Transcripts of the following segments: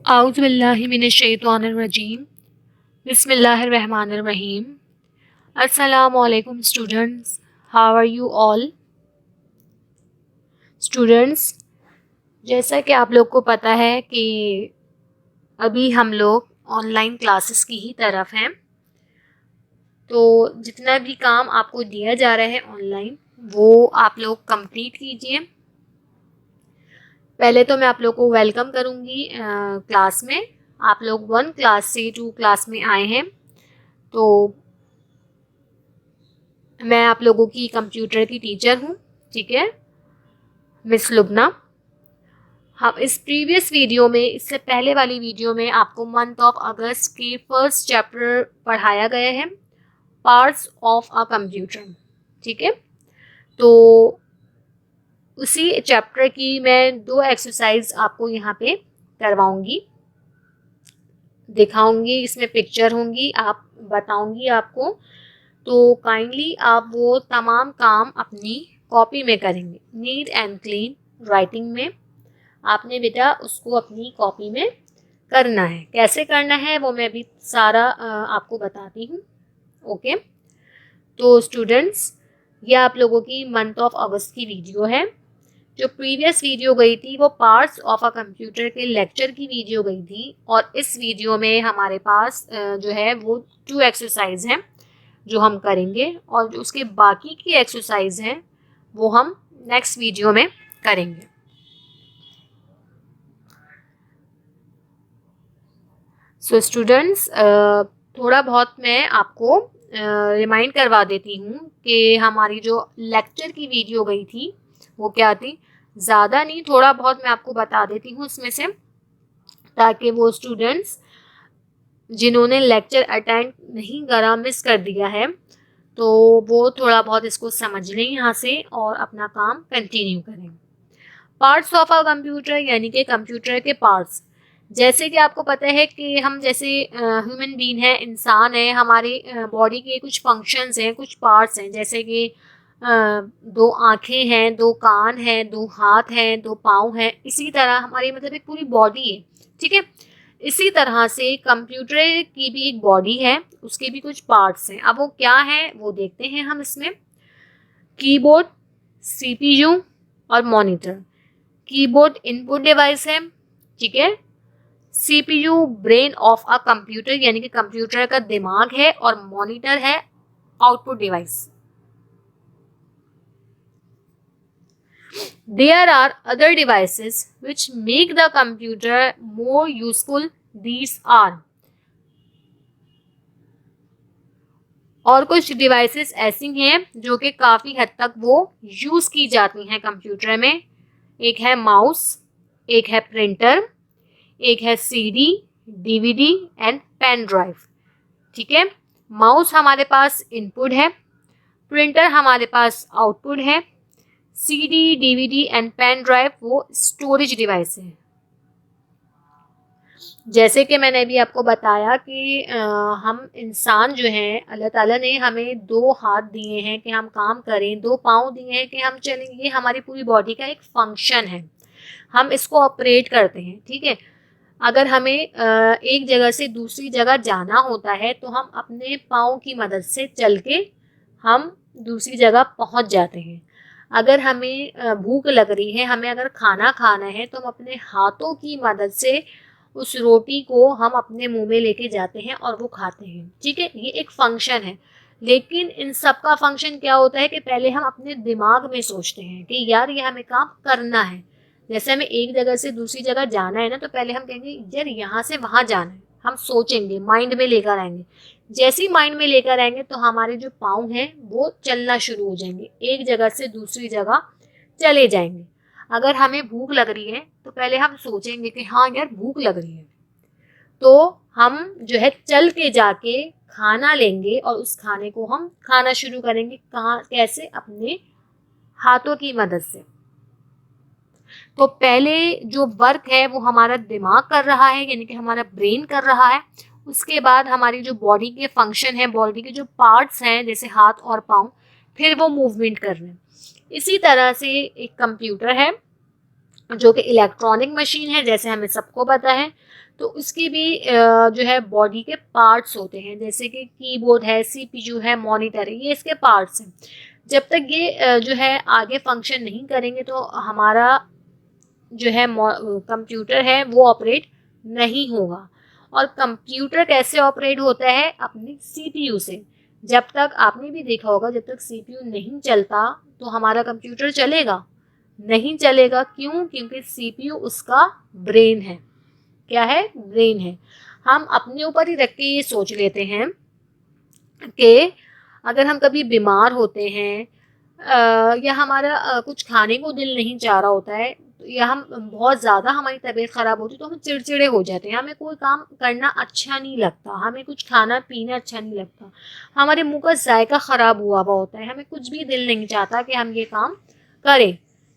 आउज़ुबिल्लाहिमिनश्शैतानिर्रजीम बिस्मिल्लाहिर्रहमानिर्रहीम। अस्सलामुअलैकुम students, how are you all students. जैसा कि आप लोग को पता है कि अभी हम लोग ऑनलाइन क्लासेस की ही तरफ हैं, तो जितना भी काम आपको दिया जा रहा है ऑनलाइन वो आप लोग कंप्लीट कीजिए। पहले तो मैं आप लोग को वेलकम करूँगी क्लास में। आप लोग 1 क्लास से 2 क्लास में आए हैं, तो मैं आप लोगों की कंप्यूटर की टीचर हूँ, ठीक है, मिस लुबना। हम इस प्रीवियस वीडियो में, इससे पहले वाली वीडियो में आपको मंथ ऑफ अगस्त के फर्स्ट चैप्टर पढ़ाया गया है, पार्ट्स ऑफ अ कंप्यूटर, ठीक है। तो उसी चैप्टर की मैं 2 एक्सरसाइज आपको यहाँ पे करवाऊंगी, दिखाऊंगी, इसमें पिक्चर होंगी, आप बताऊंगी आपको। तो काइंडली आप वो तमाम काम अपनी कॉपी में करेंगे, नीट एंड क्लीन राइटिंग में। आपने बेटा उसको अपनी कॉपी में करना है। कैसे करना है वो मैं भी सारा आपको बताती हूँ, ओके। तो स्टूडेंट्स, ये आप लोगों की मंथ ऑफ अगस्त की वीडियो है। जो प्रीवियस वीडियो गई थी वो पार्ट्स ऑफ अ कंप्यूटर के लेक्चर की वीडियो गई थी, और इस वीडियो में हमारे पास जो है वो 2 एक्सरसाइज हैं जो हम करेंगे, और जो उसके बाकी की एक्सरसाइज हैं वो हम नेक्स्ट वीडियो में करेंगे। सो स्टूडेंट्स, थोड़ा बहुत मैं आपको रिमाइंड करवा देती हूँ कि हमारी जो लेक्चर की वीडियो गई थी वो क्या थी। ज़्यादा नहीं, थोड़ा बहुत मैं आपको बता देती हूँ इसमें से, ताकि वो स्टूडेंट्स जिन्होंने लेक्चर अटेंड नहीं करा, मिस कर दिया है, तो वो थोड़ा बहुत इसको समझ लें यहाँ से और अपना काम कंटिन्यू करें। पार्ट्स ऑफ अ कंप्यूटर यानी कि कंप्यूटर के पार्ट्स। जैसे कि आपको पता है कि हम जैसे ह्यूमन बीइंग है, इंसान है, हमारे बॉडी के कुछ फंक्शंस हैं, कुछ पार्ट्स हैं, जैसे कि 2 आँखें हैं, 2 कान हैं, 2 हाथ हैं, 2 पाँव हैं। इसी तरह हमारी मतलब एक पूरी बॉडी है, ठीक है। इसी तरह से कंप्यूटर की भी एक बॉडी है, उसके भी कुछ पार्ट्स हैं। अब वो क्या है वो देखते हैं हम इसमें। कीबोर्ड, सीपीयू और मॉनिटर। कीबोर्ड इनपुट डिवाइस है, ठीक है। CPU brain of a computer यानी कि कंप्यूटर का दिमाग है, और मॉनिटर है output device. There are other devices which make the computer more useful. These are, और कुछ डिवाइसेस ऐसी हैं जो कि काफ़ी हद तक वो यूज़ की जाती हैं कंप्यूटर में। एक है माउस, एक है प्रिंटर, एक है CD, DVD and pen drive, ठीक है। माउस हमारे पास इनपुट है, प्रिंटर हमारे पास आउटपुट है, CD, DVD and pen drive वो स्टोरेज डिवाइस है। जैसे कि मैंने अभी आपको बताया कि हम इंसान जो हैं, अल्लाह ताला ने हमें 2 हाथ दिए हैं कि हम काम करें, 2 पाँव दिए हैं कि हम चलें। ये हमारी पूरी बॉडी का एक फंक्शन है, हम इसको ऑपरेट करते हैं, ठीक है। अगर हमें एक जगह से दूसरी जगह जाना होता है तो हम अपने पाँव की मदद से चल के हम दूसरी जगह पहुंच जाते हैं। अगर हमें भूख लग रही है, हमें अगर खाना खाना है, तो हम अपने हाथों की मदद से उस रोटी को हम अपने मुंह में लेके जाते हैं और वो खाते हैं, ठीक है। ये एक फंक्शन है। लेकिन इन सब का फंक्शन क्या होता है कि पहले हम अपने दिमाग में सोचते हैं कि यार ये हमें काम करना है। जैसे हमें एक जगह से दूसरी जगह जाना है ना, तो पहले हम कहेंगे यार यहाँ से वहाँ जाना है, हम सोचेंगे, माइंड में लेकर आएंगे। जैसे ही माइंड में लेकर आएंगे तो हमारे जो पाँव हैं वो चलना शुरू हो जाएंगे, एक जगह से दूसरी जगह चले जाएंगे। अगर हमें भूख लग रही है तो पहले हम सोचेंगे कि हाँ यार भूख लग रही है, तो हम जो है चल के जाके खाना लेंगे और उस खाने को हम खाना शुरू करेंगे। कहाँ, कैसे? अपने हाथों की मदद से। तो पहले जो वर्क है वो हमारा दिमाग कर रहा है, यानी कि हमारा ब्रेन कर रहा है। उसके बाद हमारी जो बॉडी के फंक्शन है, बॉडी के जो पार्ट्स हैं जैसे हाथ और पाँव, फिर वो मूवमेंट कर रहे हैं। इसी तरह से एक कंप्यूटर है जो कि इलेक्ट्रॉनिक मशीन है, जैसे हमें सबको पता है। तो उसकी भी जो है बॉडी के पार्ट्स होते हैं, जैसे कि कीबोर्ड है, सीपीयू है, मॉनिटर है, ये इसके पार्ट्स हैं। जब तक ये जो है आगे फंक्शन नहीं करेंगे तो हमारा जो है कंप्यूटर है वो ऑपरेट नहीं होगा। और कंप्यूटर कैसे ऑपरेट होता है? अपने सीपीयू से। जब तक आपने भी देखा होगा, जब तक सीपीयू नहीं चलता तो हमारा कंप्यूटर चलेगा नहीं चलेगा। क्यों? क्योंकि सीपीयू उसका ब्रेन है। क्या है? ब्रेन है। हम अपने ऊपर ही रख के ये सोच लेते हैं कि अगर हम कभी बीमार होते हैं या हमारा कुछ खाने को दिल नहीं चाह रहा होता है, या हम बहुत ज़्यादा हमारी तबीयत ख़राब होती है तो हम चिड़चिड़े हो जाते हैं, हमें कोई काम करना अच्छा नहीं लगता, हमें कुछ खाना पीना अच्छा नहीं लगता, हमारे मुंह का जायका ख़राब हुआ हुआ होता है, हमें कुछ भी दिल नहीं चाहता कि हम ये काम करें।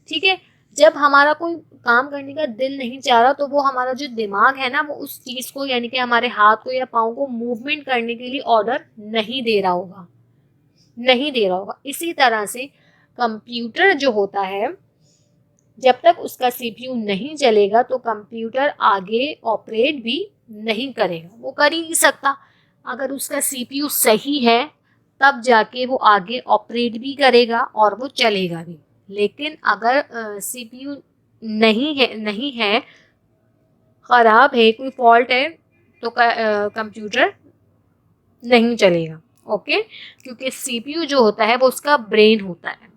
ठीक है, जब हमारा कोई काम करने का दिल नहीं चाह रहा तो वो हमारा जो दिमाग है ना, वो उस चीज़ को यानी कि हमारे हाथ को या पाँव को मूवमेंट करने के लिए ऑर्डर नहीं दे रहा होगा, नहीं दे रहा होगा। इसी तरह से कंप्यूटर जो होता है, जब तक उसका सीपीयू नहीं चलेगा तो कंप्यूटर आगे ऑपरेट भी नहीं करेगा, वो कर ही नहीं सकता। अगर उसका सीपीयू सही है तब जाके वो आगे ऑपरेट भी करेगा और वो चलेगा भी। लेकिन अगर सीपीयू नहीं है, ख़राब है, कोई फॉल्ट है, तो कंप्यूटर नहीं चलेगा। ओके, क्योंकि सीपीयू जो होता है वो उसका ब्रेन होता है।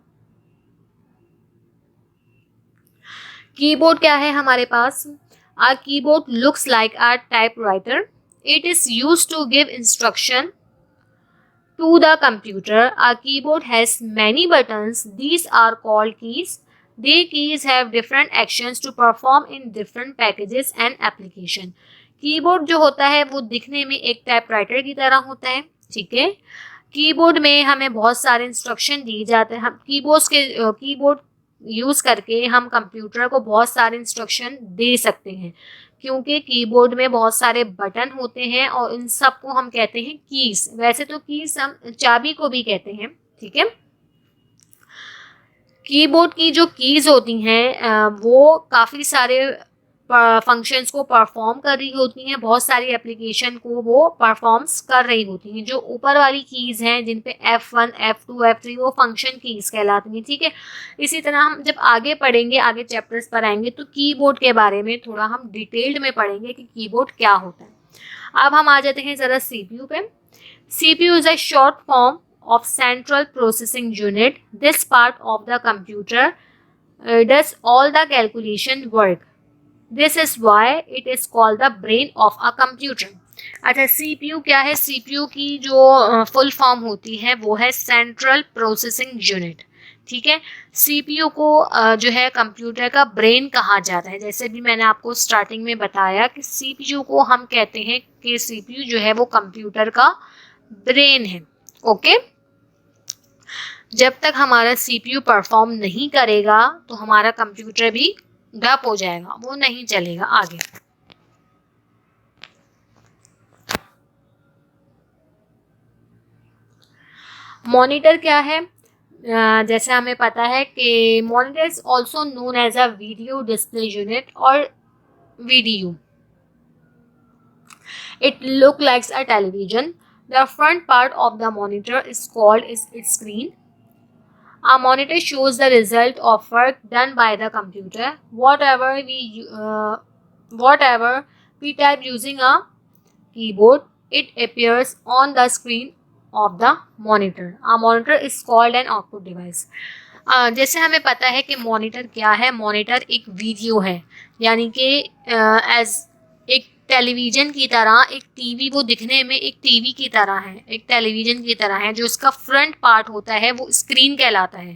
कीबोर्ड क्या है हमारे पास? Our keyboard looks like a typewriter. It is used to give instruction to the computer. Our keyboard has many buttons. These are called keys. The keys have different actions to perform in different packages and application. Keyboard जो होता है वो दिखने में एक typewriter की तरह होता है। ठीक है, कीबोर्ड में हमें बहुत सारे इंस्ट्रक्शन दिए जाते हैं। हम कीबोर्ड यूज़ करके हम कंप्यूटर को बहुत सारे इंस्ट्रक्शन दे सकते हैं, क्योंकि कीबोर्ड में बहुत सारे बटन होते हैं और इन सब को हम कहते हैं कीज। वैसे तो कीज हम चाबी को भी कहते हैं। ठीक है, कीबोर्ड की जो कीज होती हैं वो काफ़ी सारे फंक्शंस को परफॉर्म कर रही होती हैं, बहुत सारी एप्लीकेशन को वो परफॉर्म्स कर रही होती हैं। जो ऊपर वाली कीज़ हैं जिन पे F1, F2, F3 वो फंक्शन कीज़ कहलाती हैं। ठीक है, इसी तरह हम जब आगे पढ़ेंगे, आगे चैप्टर्स पर आएंगे तो कीबोर्ड के बारे में थोड़ा हम डिटेल्ड में पढ़ेंगे कि कीबोर्ड क्या होता है। अब हम आ जाते हैं ज़रा CPU पे। CPU is a short form of central processing unit. This part of the computer does all the calculation work. This is why it is called the brain of a computer. अच्छा, CPU क्या है? CPU की जो full form होती है वो है central processing unit. ठीक है, CPU को जो है कंप्यूटर का ब्रेन कहा जाता है। जैसे भी मैंने आपको स्टार्टिंग में बताया कि CPU को हम कहते हैं कि CPU जो है वो कंप्यूटर का ब्रेन है। ओके, जब तक हमारा CPU परफॉर्म नहीं करेगा तो हमारा कंप्यूटर भी डप हो जाएगा, वो नहीं चलेगा आगे। मॉनिटर क्या है? जैसे हमें पता है कि monitor is also known as a video display unit और VDU. It looks like a television. The front part of the monitor is called its screen. A monitor shows the result of work done by the computer. Whatever we type using a keyboard, it appears on the screen of the monitor. A monitor is called an output device. जैसे हमें पता है कि monitor क्या है? Monitor एक video है, यानी कि एज एक टेलीविज़न की तरह, एक टीवी, वो दिखने में एक टीवी की तरह है, एक टेलीविज़न की तरह है। जो उसका फ्रंट पार्ट होता है वो स्क्रीन कहलाता है।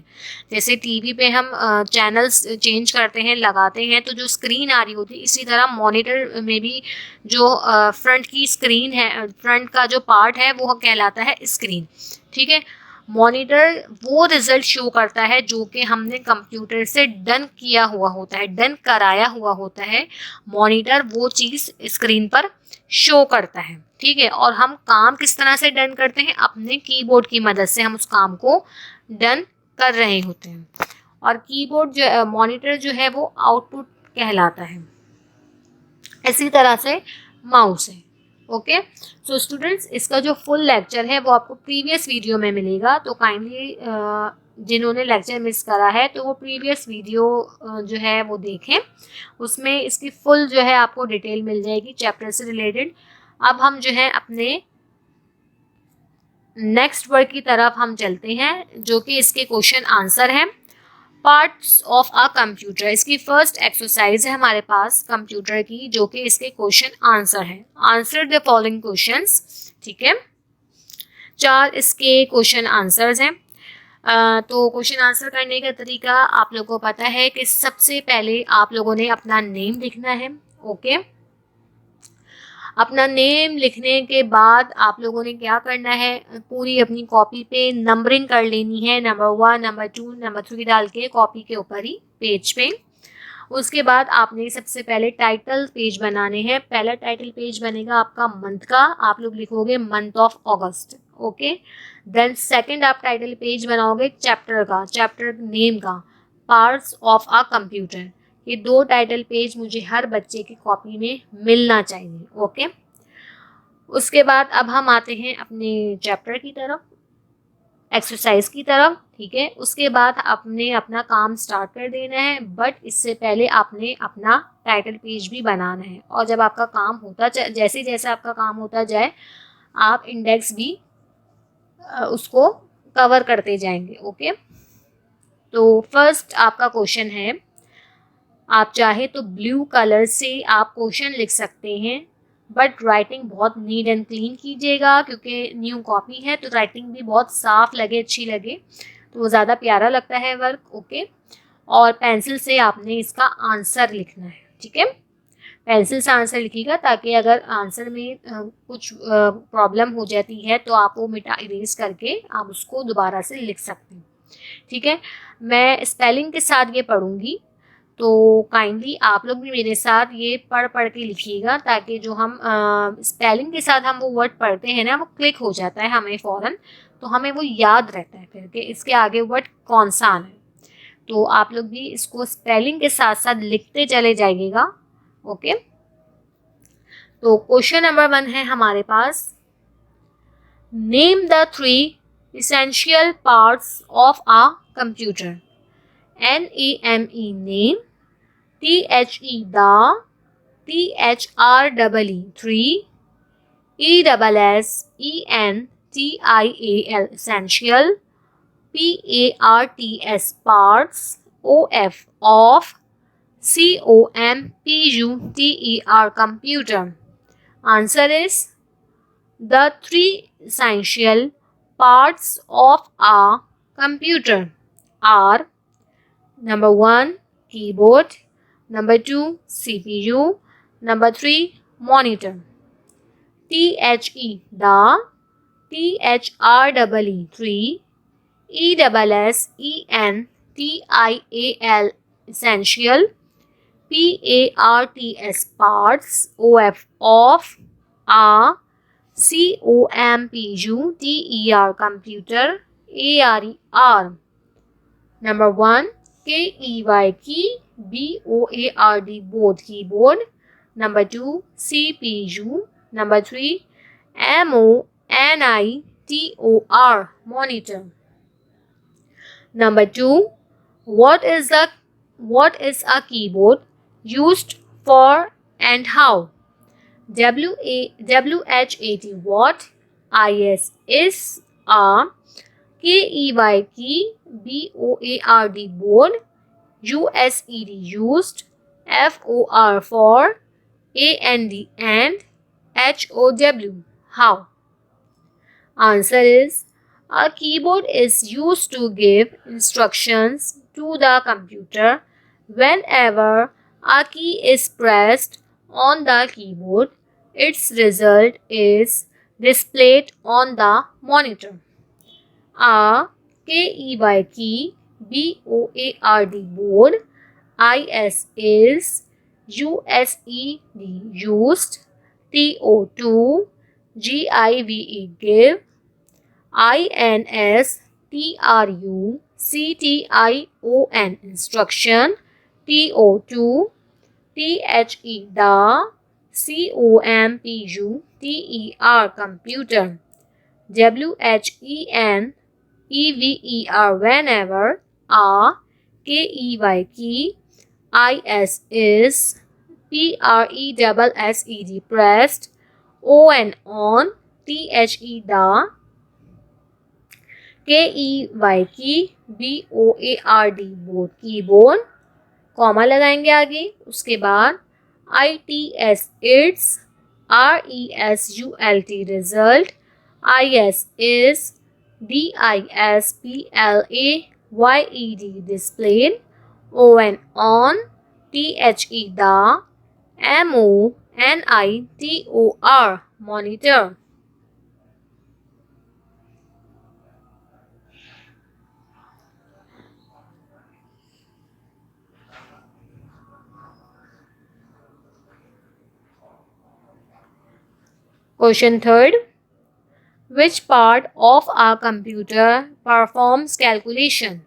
जैसे टीवी पे हम चैनल्स चेंज करते हैं, लगाते हैं, तो जो स्क्रीन आ रही होती है, इसी तरह मॉनिटर में भी जो फ्रंट की स्क्रीन है, फ्रंट का जो पार्ट है वो कहलाता है स्क्रीन। ठीक है, मॉनिटर वो रिजल्ट शो करता है जो कि हमने कंप्यूटर से डन किया हुआ होता है, डन कराया हुआ होता है। मॉनिटर वो चीज़ स्क्रीन पर शो करता है। ठीक है, और हम काम किस तरह से डन करते हैं? अपने कीबोर्ड की मदद से हम उस काम को डन कर रहे होते हैं। और कीबोर्ड जो मॉनिटर जो है वो आउटपुट कहलाता है। इसी तरह से माउस है। ओके, सो स्टूडेंट्स, इसका जो फुल लेक्चर है वो आपको प्रीवियस वीडियो में मिलेगा, तो काइंडली जिन्होंने लेक्चर मिस करा है तो वो प्रीवियस वीडियो जो है वो देखें, उसमें इसकी फुल जो है आपको डिटेल मिल जाएगी चैप्टर से रिलेटेड। अब हम जो है अपने नेक्स्ट वर्क की तरफ हम चलते हैं, जो कि इसके क्वेश्चन आंसर हैं। पार्ट्स ऑफ अ कंप्यूटर, इसकी फर्स्ट एक्सरसाइज है हमारे पास कंप्यूटर की, जो कि इसके क्वेश्चन आंसर है। आंसर द फॉलोइंग क्वेश्चंस, ठीक है। 4 इसके क्वेश्चन आंसर्स हैं। तो क्वेश्चन आंसर करने का तरीका आप लोगों को पता है कि सबसे पहले आप लोगों ने अपना नेम लिखना है। ओके, अपना नेम लिखने के बाद आप लोगों ने क्या करना है, पूरी अपनी कॉपी पे नंबरिंग कर लेनी है, नंबर 1, नंबर 2, नंबर 3 डाल के कॉपी के ऊपर ही पेज पे। उसके बाद आपने सबसे पहले टाइटल पेज बनाने हैं। पहला टाइटल पेज बनेगा आपका मंथ का, आप लोग लिखोगे month of August. Okay, then second आप टाइटल पेज बनाओगे चैप्टर का, चैप्टर नेम का, पार्ट्स ऑफ अ कंप्यूटर। ये 2 टाइटल पेज मुझे हर बच्चे की कॉपी में मिलना चाहिए। ओके, उसके बाद अब हम आते हैं अपने चैप्टर की तरफ, एक्सरसाइज की तरफ, ठीक है। उसके बाद आपने अपना काम स्टार्ट कर देना है, बट इससे पहले आपने अपना टाइटल पेज भी बनाना है। और जब आपका काम होता जैसे जैसे आपका काम होता जाए, आप इंडेक्स भी उसको कवर करते जाएंगे। ओके, तो फर्स्ट आपका क्वेश्चन है, आप चाहे तो ब्लू कलर से आप क्वेश्चन लिख सकते हैं, बट राइटिंग बहुत नीट एंड क्लीन कीजिएगा, क्योंकि न्यू कॉपी है तो राइटिंग भी बहुत साफ लगे, अच्छी लगे, तो वो ज़्यादा प्यारा लगता है वर्क। ओके, और पेंसिल से आपने इसका आंसर लिखना है, ठीक है। पेंसिल से आंसर लिखिएगा, ताकि अगर आंसर में कुछ प्रॉब्लम हो जाती है तो आप वो मिटा इरेज करके आप उसको दोबारा से लिख सकते हैं, ठीक है। मैं स्पेलिंग के साथ ये पढ़ूंगी, तो काइंडली आप लोग भी मेरे साथ ये पढ़ पढ़ के लिखिएगा, ताकि जो हम स्पेलिंग के साथ हम वो वर्ड पढ़ते हैं ना, वो क्लिक हो जाता है हमें फ़ौरन, तो हमें वो याद रहता है फिर कि इसके आगे वर्ड कौन सा आना है। तो आप लोग भी इसको स्पेलिंग के साथ साथ लिखते चले जाइएगा। ओके, तो क्वेश्चन नंबर 1 है हमारे पास, name the 3 essential parts of a computer। NAME name, THE the, THREE 3, ESSENTIAL essential, PARTS parts, OF of, COMPUTER computer। Answer is, the 3 essential parts of a computer are number 1 keyboard, number 2 CPU, number 3 monitor। THE the, THREE 3, ESSENTIAL essential, PARTS parts, OF of, A, COMPUTER computer, ARER। Number 1 KEY key, BOARD board keyboard, number 2 CPU, number 3 MONITOR monitor। Number 2, what is a keyboard used for and how? WHAT what, IS is a, KEY key, BOARD board, USED used, FOR for, AND and, HOW how। Answer is, a keyboard is used to give instructions to the computer. Whenever a key is pressed on the keyboard, its result is displayed on the monitor. A KEY key, BOARD board, IS is, USED used, TO2 GIVE give, INS TRU CTION instruction, TO2 THE the, COMPUTER computer. WHENEVER whenever. KEY IS is. PRESSED pressed. ON THE the. KEY BOARD board keyboard, comma लगाएंगे आगे, उसके बाद ITS it's, RESULT result, IS is, DISPLAYED displayed, on THE the, MONITOR monitor. Question third. Which part of our computer performs calculation?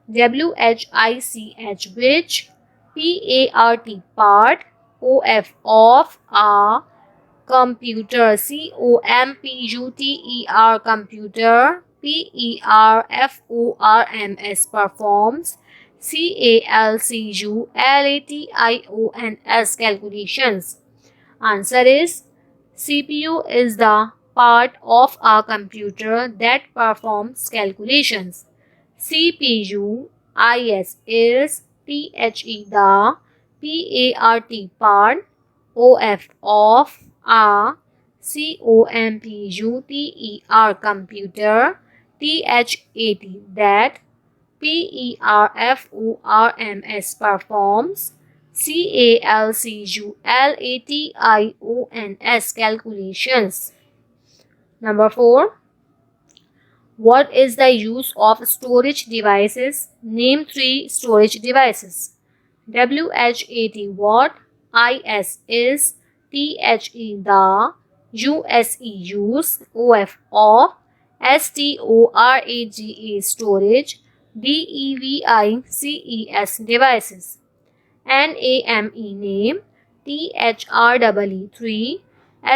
WHICH which. PART part. OF of. A computer. COMPUTER computer. PERFORMS performs. CALCULATIONS calculations. Answer is CPU is the part of a computer that performs calculations. CPU IS is. THE the. PART part. OF of. A COMPUTER computer. THAT that. PERFORMS performs. CALCULATIONS calculations. Number 4. What is the use of storage devices? Name 3 storage devices. WHAT what. IS is. THE the. USE use. OF off. STORAGE storage. DEVICES devices. NAME name. THREE 3.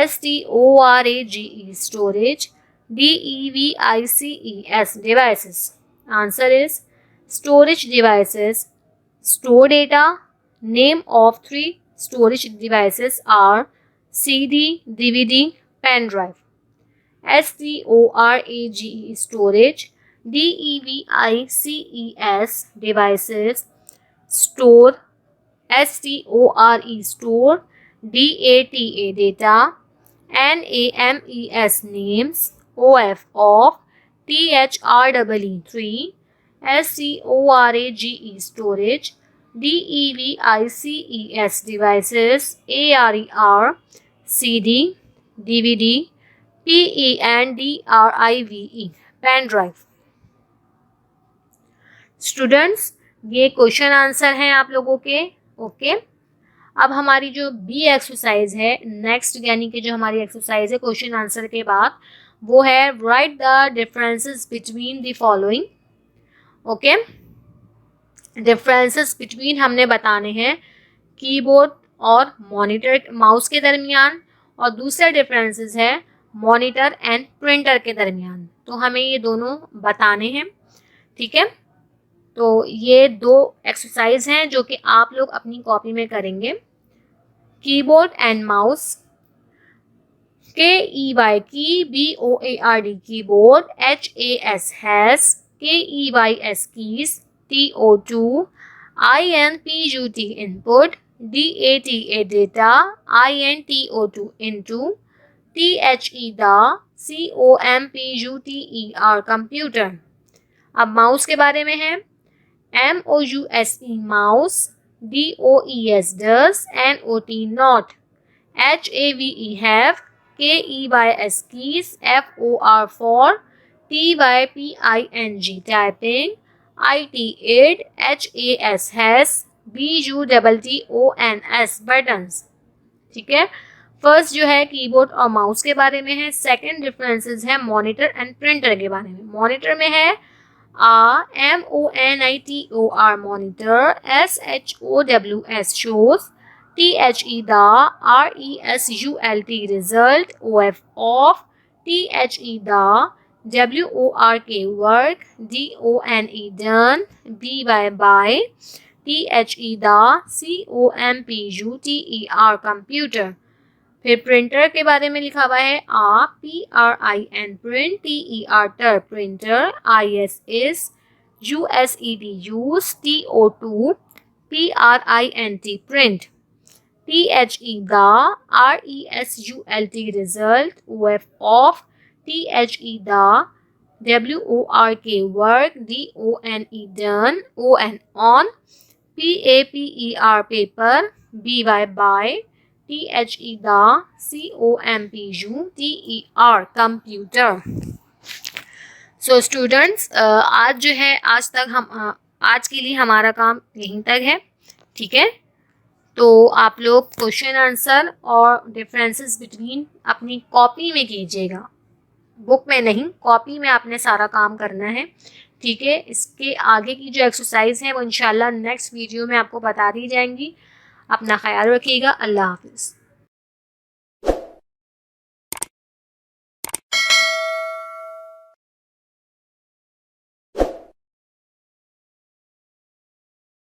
STORAGE storage. DEVICES devices. Answer is storage devices store data. Name of 3 storage devices are CD, DVD, pen drive. STORAGE storage. DEVICES devices store. STORE store. DATA data. NAMES names. OF off. THREE 3. STORAGE storage. DEVICES devices ARER CD, DVD, PENDRIVE pen drive. Students, ये question answer हैं आप लोगों के. Okay, अब हमारी जो be exercise है next, यानी कि जो हमारी एक्सरसाइज है क्वेश्चन आंसर के बाद, वो है right the differences between the following. Okay, differences between हमने बताने हैं कीबोर्ड और मॉनिटर माउस के दरमियान, और दूसरा डिफरेंसेस है मॉनिटर एंड प्रिंटर के दरमियान. तो हमें ये दोनों बताने हैं. ठीक है, तो ये 2 एक्सरसाइज हैं जो कि आप लोग अपनी कॉपी में करेंगे. Keyboard and mouse. KEY की BOARD keyboard. HAS has. KEYS keys. TO2. INPUT input. DATA data. INTO2 into. THE the. COMPUTER computer. अब माउस के बारे में है. MOUSE mouse. DOES does. NOT not. HAVE have. KEYS keys. FOR for. TYPING typing. IT HAS has. BUTTONS buttons. ठीक है, first जो है keyboard और माउस के बारे में है. सेकंड डिफरेंसेस है मॉनिटर एंड प्रिंटर के बारे में. मॉनिटर में है MONITOR. SHOWS. THE the, RESULT result, OF off, THE the, WORK work, DONE done, BY by, THE the, COMPUTER computer। फिर प्रिंटर के बारे में लिखा हुआ है PRIN print, TER printer, IS is, USED use, TO2 PRINT print, THE the, RESULT result, OF off, THE the, WORK work, DONE done, ON on, PAPER paper, BY by, THE the, COMPUTER computer। So students आज जो है आज के लिए हमारा काम यहीं तक है, ठीक है। तो आप लोग क्वेश्चन आंसर और डिफरेंसेस बिटवीन अपनी कॉपी में कीजिएगा, बुक में नहीं, कॉपी में आपने सारा काम करना है, ठीक है। इसके आगे की जो एक्सरसाइज है वो इंशाल्लाह नेक्स्ट वीडियो में आपको बता दी जाएंगी। अपना ख्याल रखिएगा। अल्लाह हाफिज़।